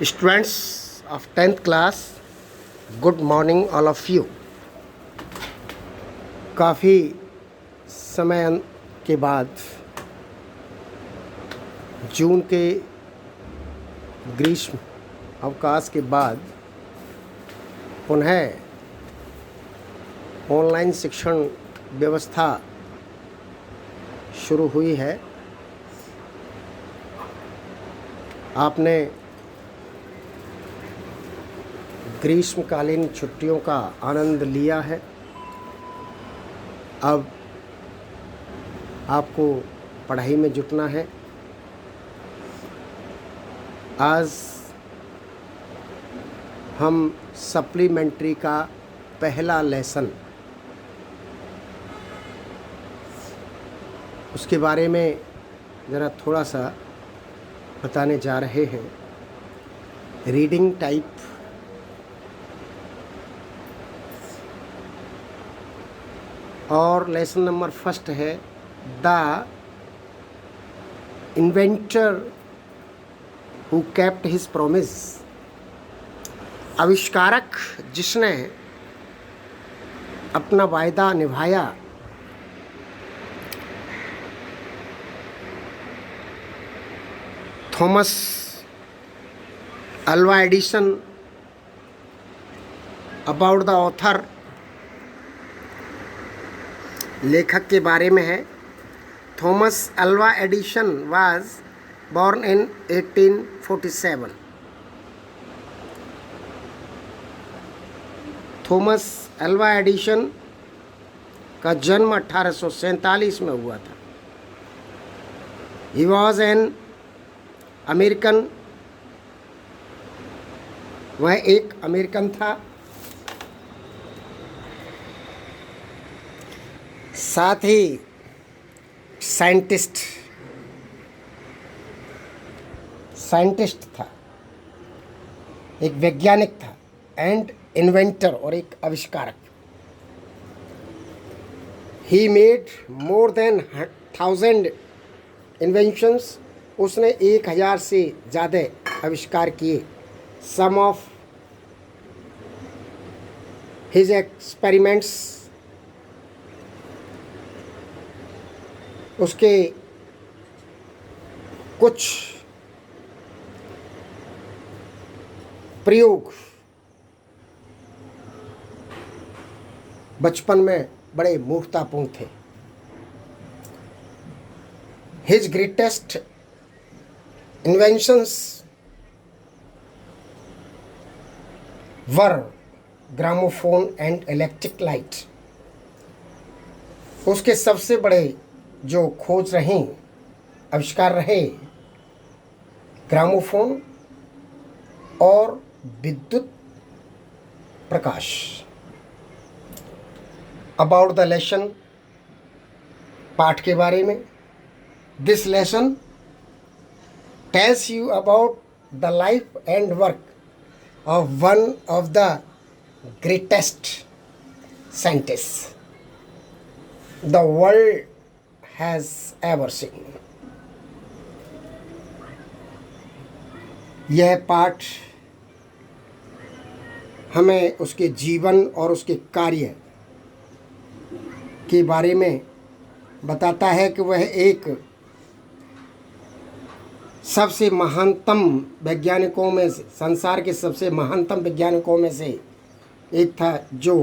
Students of 10th class, good morning all of you. काफ़ी समय के बाद जून के ग्रीष्म अवकाश के बाद पुनः ऑनलाइन शिक्षण व्यवस्था शुरू हुई है। आपने ग्रीष्मकालीन छुट्टियों का आनंद लिया है। अब आपको पढ़ाई में जुटना है। आज हम सप्लीमेंट्री का पहला लेसन उसके बारे में ज़रा थोड़ा सा बताने जा रहे हैं। रीडिंग टाइप और लेसन नंबर फर्स्ट है the inventor who kept his promise. आविष्कारक जिसने अपना वायदा निभाया। Thomas Alva Edison. About the author, लेखक के बारे में है। Thomas Alva Edison was born in 1847. Thomas Alva Edison का जन्म 1847 में हुआ था। He was an अमेरिकन, वह एक अमेरिकन था। साथ ही साइंटिस्ट था, एक वैज्ञानिक था एंड इन्वेंटर और एक आविष्कारक। He made more than 1000 inventions. उसने 1000 से ज़्यादा आविष्कार किए। सम ऑफ हिज एक्सपेरिमेंट्स, उसके कुछ प्रयोग बचपन में बड़े मूर्खतापूर्ण थे। His greatest inventions were gramophone and electric light. उसके सबसे बड़े जो खोज रहे, आविष्कार रहे, ग्रामोफोन और विद्युत प्रकाश। अबाउट द लेसन, पाठ के बारे में। This lesson tells you about the life and work of one of the greatest scientist the world has ever seen. यह पाठ हमें उसके जीवन और उसके कार्य के बारे में बताता है कि वह एक सबसे महानतम वैज्ञानिकों में से, संसार के सबसे महानतम वैज्ञानिकों में से एक था जो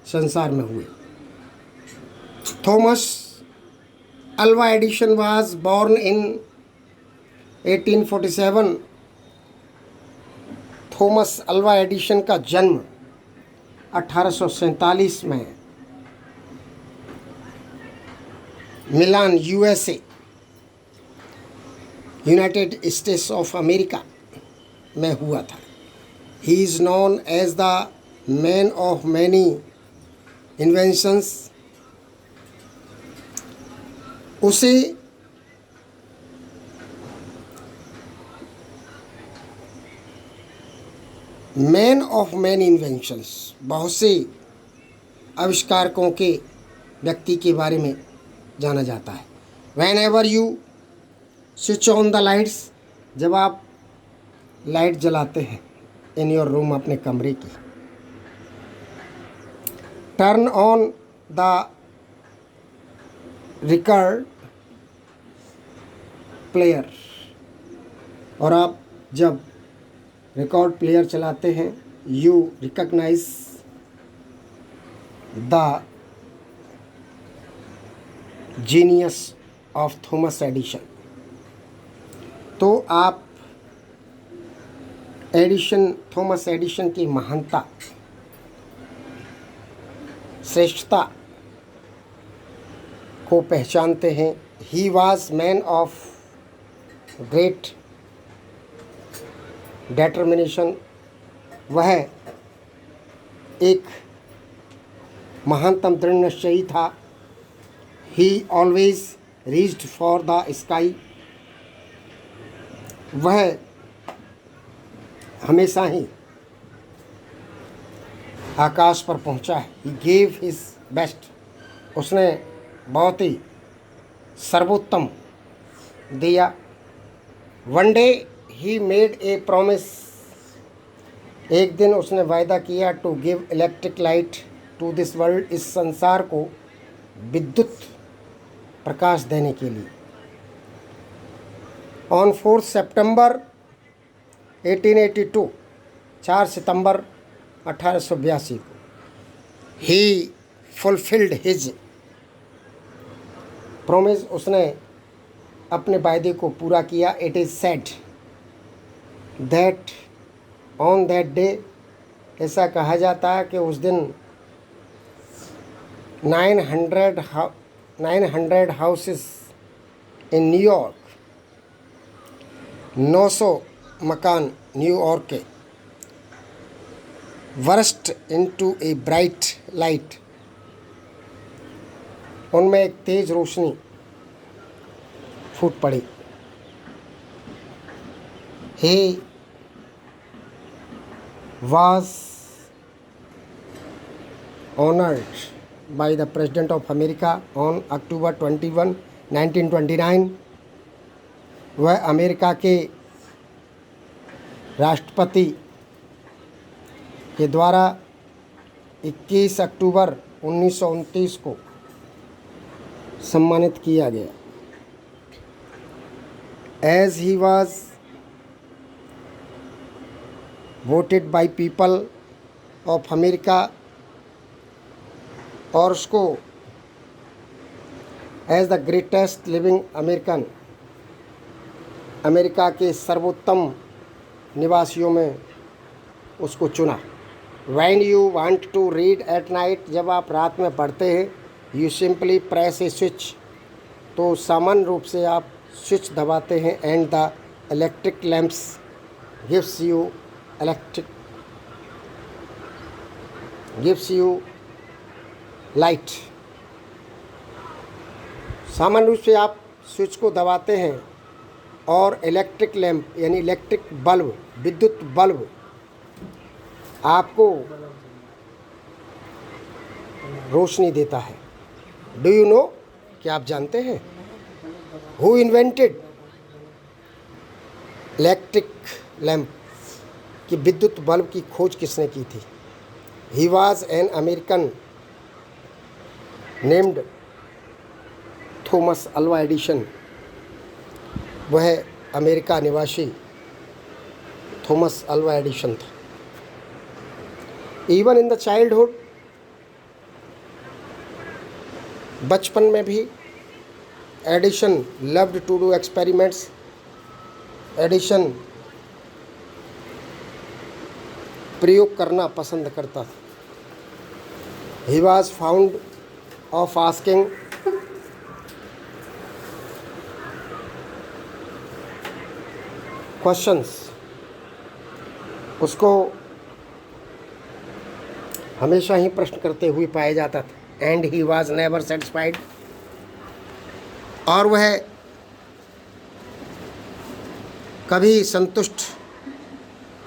संसार में हुए। Thomas Alva Edison was born in 1847। Thomas Alva Edison का जन्म 1847 में Milan, USA, United States of America में हुआ था। He is known as the man of many inventions. उसे मैन ऑफ मैनी इन्वेंशंस, बहुत से आविष्कारकों के व्यक्ति के बारे में जाना जाता है। When ever you switch on the lights, जब आप लाइट जलाते हैं इन योर रूम, अपने कमरे की, turn on the record player, और आप जब रिकॉर्ड प्लेयर चलाते हैं, you recognise the genius of Thomas Edison. तो आप थॉमस एडिशन की महानता, श्रेष्ठता को पहचानते हैं। He was man of great determination, वह एक महानतम दृढ़ निश्चयी था। He always reached for the sky, वह हमेशा ही आकाश पर पहुंचा है। ही गेव हिज बेस्ट, उसने बहुत ही सर्वोत्तम दिया। One day he made a promise, एक दिन उसने वायदा किया, to give electric light to this world, इस संसार को विद्युत प्रकाश देने के लिए। ऑन 4 सितंबर 1882, 4 सितंबर 1882 को, ही फुलफिल्ड हिज प्रॉमिस, उसने अपने वायदे को पूरा किया। It is said that on that day, ऐसा कहा जाता है कि उस दिन 900 हाउसेस इन न्यूयॉर्क, 900 मकान न्यूयॉर्क के, worst into a bright light, उनमें एक तेज रोशनी फूट पड़ी। ही was honored by the President of America on October 21, 1929, वह अमेरिका के राष्ट्रपति के द्वारा 21 अक्टूबर 1929 को सम्मानित किया गया। As he was voted by people of America, और उसको as the greatest living American, America के सर्वोत्तम निवासियों में उसको चुना। When you want to read at night, जब आप रात में पढ़ते हैं, you simply press a switch, तो सामान्य रूप से आप स्विच दबाते हैं, and the electric lamps gives you light. सामान्य रूप से आप स्विच को दबाते हैं और इलेक्ट्रिक लैंप यानी इलेक्ट्रिक बल्ब, विद्युत बल्ब आपको रोशनी देता है। डू यू नो, क्या आप जानते हैं, हु इन्वेंटेड इलेक्ट्रिक लैंप, कि विद्युत बल्ब की खोज किसने की थी? He was an American named Thomas Alva Edison, वह अमेरिका निवासी थॉमस अल्वा एडिशन था। इवन इन द चाइल्डहुड, बचपन में भी Edison loved to do experiments, Edison प्रयोग करना पसंद करता था। He was found of asking questions, उसको हमेशा ही प्रश्न करते हुए पाया जाता था। And he was never satisfied, और वह कभी संतुष्ट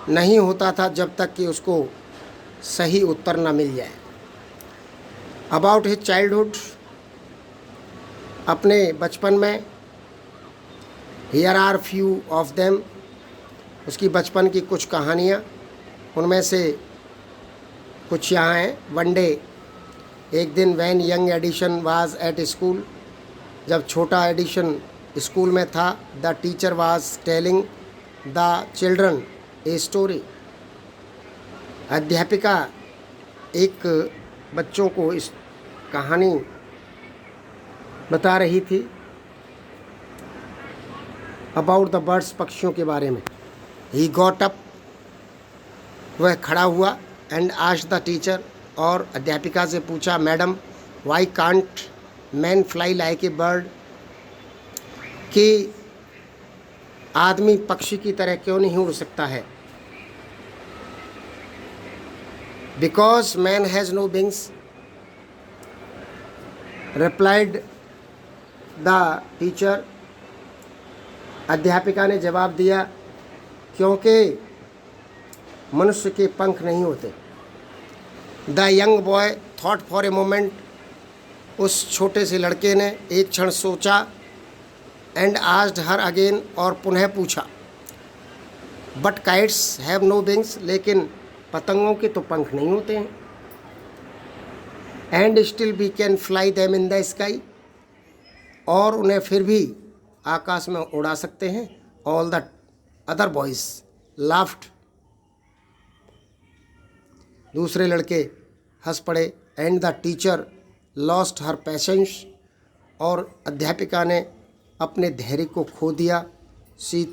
नहीं होता था जब तक कि उसको सही उत्तर न मिल जाए। अबाउट हिज चाइल्डहुड, अपने बचपन में, here are few of them, उसकी बचपन की कुछ कहानियाँ, उनमें से कुछ यहाँ हैं। वन डे, एक दिन, when young Edison was at school, जब छोटा एडिशन स्कूल में था, the teacher was telling the children a story, अध्यापिका एक बच्चों को इस कहानी बता रही थी, अबाउट द बर्ड्स, पक्षियों के बारे में। ही गॉट अप, वह खड़ा हुआ, एंड आस्क्ड द टीचर, और अध्यापिका से पूछा, madam why can't man fly like a bird, कि आदमी पक्षी की तरह क्यों नहीं उड़ सकता है। Because man has no wings, replied the teacher, अध्यापिका ने जवाब दिया, क्योंकि मनुष्य के पंख नहीं होते। The young boy thought for a moment, उस छोटे से लड़के ने एक क्षण सोचा, एंड आस्क्ड हर अगेन, और पुनः पूछा, but kites have no wings, लेकिन पतंगों के तो पंख नहीं होते हैं। And still we can fly them in the sky, और उन्हें फिर भी आकाश में उड़ा सकते हैं। All the other boys laughed, दूसरे लड़के हंस पड़े। And the teacher lost her patience, और अध्यापिका ने अपने धैर्य को खो दिया। शी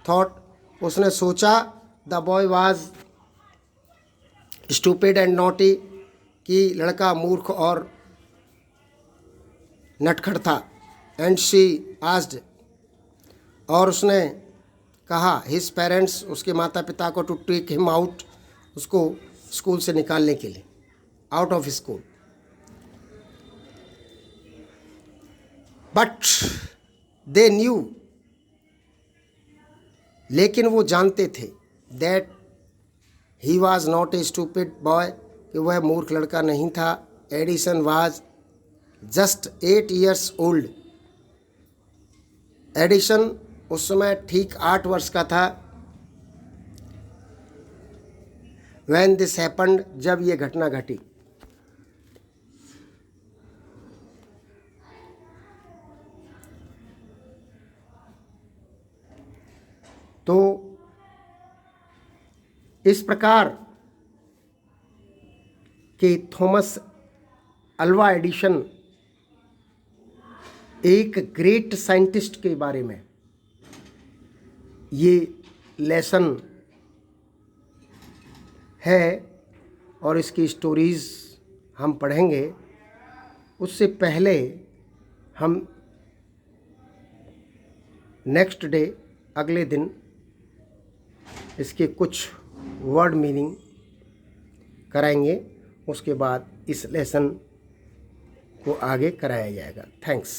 थॉट, उसने सोचा, the boy was stupid and naughty, कि लड़का मूर्ख और नटखट था। एंड शी आस्क्ड, और उसने कहा, हिज पेरेंट्स, उसके माता पिता को, टू टेक हिम आउट, उसको स्कूल से निकालने के लिए, out of school. But they knew, लेकिन वो जानते थे, that he was not a stupid boy, कि वह मूर्ख लड़का नहीं था। Edison was just 8 years old, Edison उस समय ठीक 8 वर्ष का था। व्हेन दिस हैपन्ड, जब ये घटना घटी। तो इस प्रकार के थॉमस अल्वा एडिशन एक ग्रेट साइंटिस्ट के बारे में ये लेसन है, और इसकी स्टोरीज़ हम पढ़ेंगे। उससे पहले हम नेक्स्ट डे, अगले दिन, इसके कुछ वर्ड मीनिंग कराएंगे। उसके बाद इस लेसन को आगे कराया जाएगा। थैंक्स।